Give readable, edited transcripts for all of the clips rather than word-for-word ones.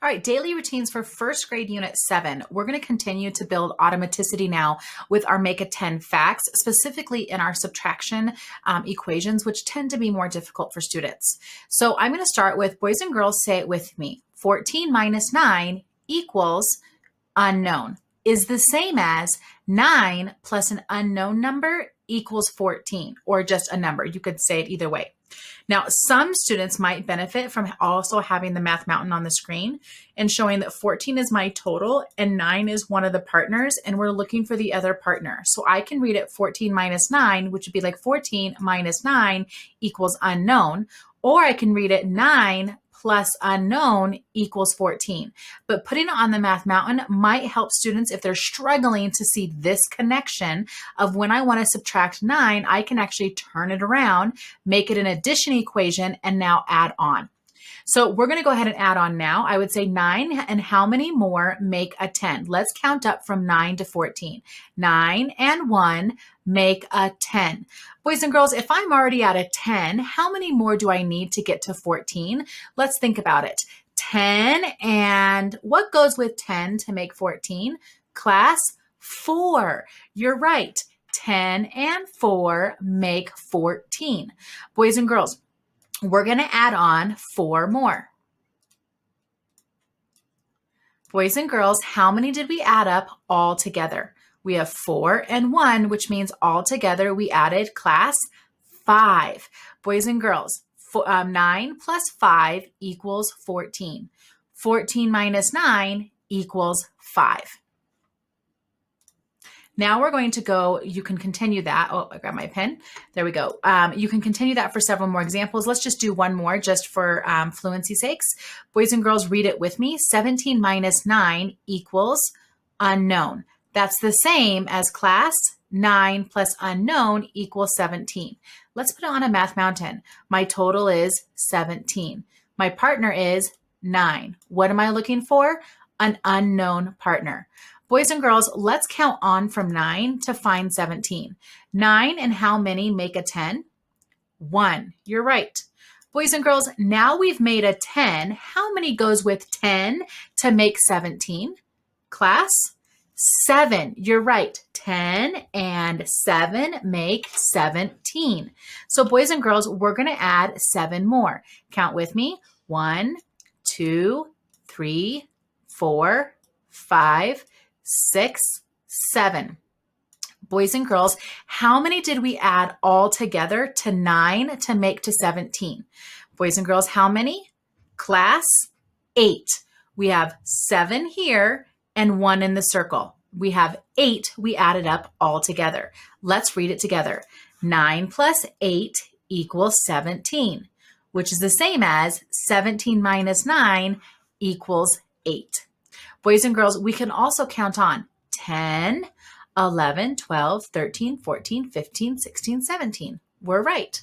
All right, daily routines for first grade unit 7. We're going to continue to build automaticity now with our make a 10 facts, specifically in our subtraction equations, which tend to be more difficult for students. So I'm going to start with boys and girls, say it with me. 14 minus 9 equals unknown is the same as 9 plus an unknown number equals 14, or just a number. You could say it either way. Now, some students might benefit from also having the Math Mountain on the screen and showing that 14 is my total and 9 is one of the partners, and we're looking for the other partner. So I can read it 14 minus 9, which would be like 14 minus 9 equals unknown, or I can read it 9 plus unknown equals 14. But putting it on the Math Mountain might help students if they're struggling to see this connection of when I want to subtract 9, I can actually turn it around, make it an addition equation, and now add on. So we're going to go ahead and add on now. I would say 9 and how many more make a 10? Let's count up from 9 to 14. 9 and 1 make a 10. Boys and girls, if I'm already at a 10, how many more do I need to get to 14? Let's think about it. 10 and what goes with 10 to make 14? Class, 4. You're right. 10 and 4 make 14. Boys and girls, we're going to add on 4 more. Boys and girls, how many did we add up all together? We have 4 and 1, which means all together we added, class, 5. Boys and girls, 9 plus 5 equals 14. 14 minus 9 equals 5. Now we're going to go, you can continue that. Oh, I grabbed my pen. There we go. You can continue that for several more examples. Let's just do one more just for fluency sakes. Boys and girls, read it with me. 17 minus 9 equals unknown. That's the same as class, 9 plus unknown equals 17. Let's put it on a Math Mountain. My total is 17. My partner is 9. What am I looking for? An unknown partner. Boys and girls, let's count on from 9 to find 17. 9 and how many make a 10? 1. You're right. Boys and girls, now we've made a 10. How many goes with 10 to make 17? Class, 7. You're right. 10 and 7 make 17. So boys and girls, we're going to add 7 more. Count with me. 1, 2, 3, 4, 5, 6, 7. Boys and girls, how many did we add all together to 9 to make to 17? Boys and girls, how many? Class, 8. We have 7 here and 1 in the circle. We have 8 we added up all together. Let's read it together. 9 plus 8 equals 17, which is the same as 17 minus 9 equals 8. Boys and girls, we can also count on 10, 11, 12, 13, 14, 15, 16, 17. We're right.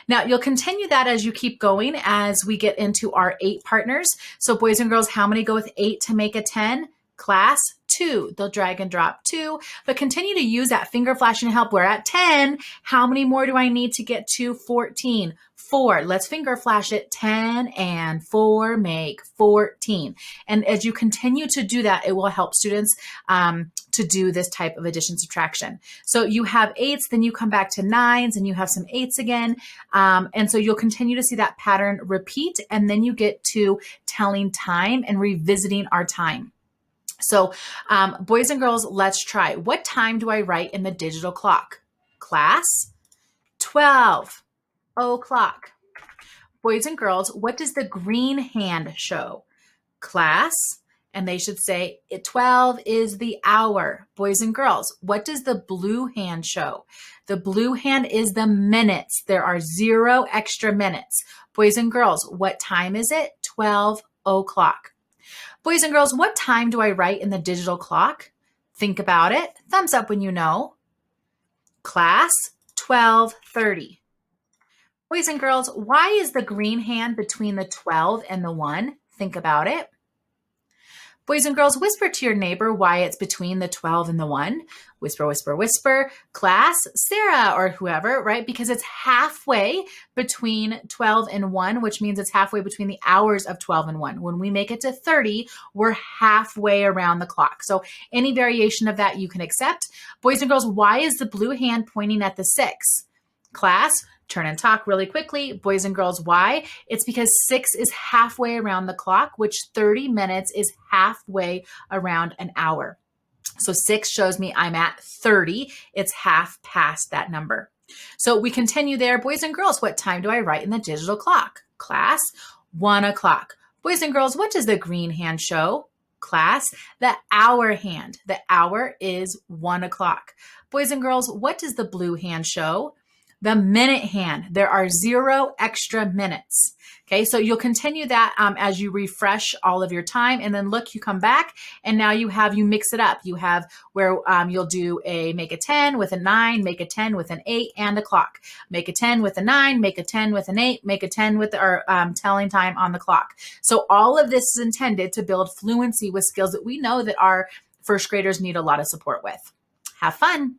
Now, you'll continue that as you keep going as we get into our 8 partners. So boys and girls, how many go with 8 to make a 10? Class, 2. They'll drag and drop 2, but continue to use that finger flashing to help. We're at 10. How many more do I need to get to 14? 4. Let's finger flash it. 10 and 4 make 14. And as you continue to do that, it will help students to do this type of addition subtraction. So you have 8s, then you come back to 9s, and you have some 8s again. And so you'll continue to see that pattern repeat, and then you get to telling time and revisiting our time. So boys and girls, let's try. What time do I write in the digital clock? Class, 12 o'clock. Boys and girls, what does the green hand show? Class, and they should say 12 is the hour. Boys and girls, what does the blue hand show? The blue hand is the minutes. There are 0 extra minutes. Boys and girls, what time is it? 12 o'clock. Boys and girls, what time do I write in the digital clock? Think about it. Thumbs up when you know. Class, 12:30. Boys and girls, why is the green hand between the 12 and the 1? Think about it. Boys and girls, whisper to your neighbor why it's between the 12 and the 1. Whisper, whisper, whisper. Class, Sarah or whoever, right? Because it's halfway between 12 and 1, which means it's halfway between the hours of 12 and 1. When we make it to 30, we're halfway around the clock. So any variation of that you can accept. Boys and girls, why is the blue hand pointing at the 6? Class, turn and talk really quickly. Boys and girls, why? It's because 6 is halfway around the clock, which 30 minutes is halfway around an hour. So 6 shows me I'm at 30. It's half past that number. So we continue there. Boys and girls, what time do I write in the digital clock? Class, 1 o'clock. Boys and girls, what does the green hand show? Class, the hour hand. The hour is 1 o'clock. Boys and girls, what does the blue hand show? The minute hand. There are 0 extra minutes. Okay, so you'll continue that as you refresh all of your time, and then look, you come back, and now you mix it up. You have where you'll do make a 10 with a 9, make a 10 with an 8, and a clock. Make a 10 with a 9, make a 10 with an 8, make a 10 with our telling time on the clock. So all of this is intended to build fluency with skills that we know that our first graders need a lot of support with. Have fun.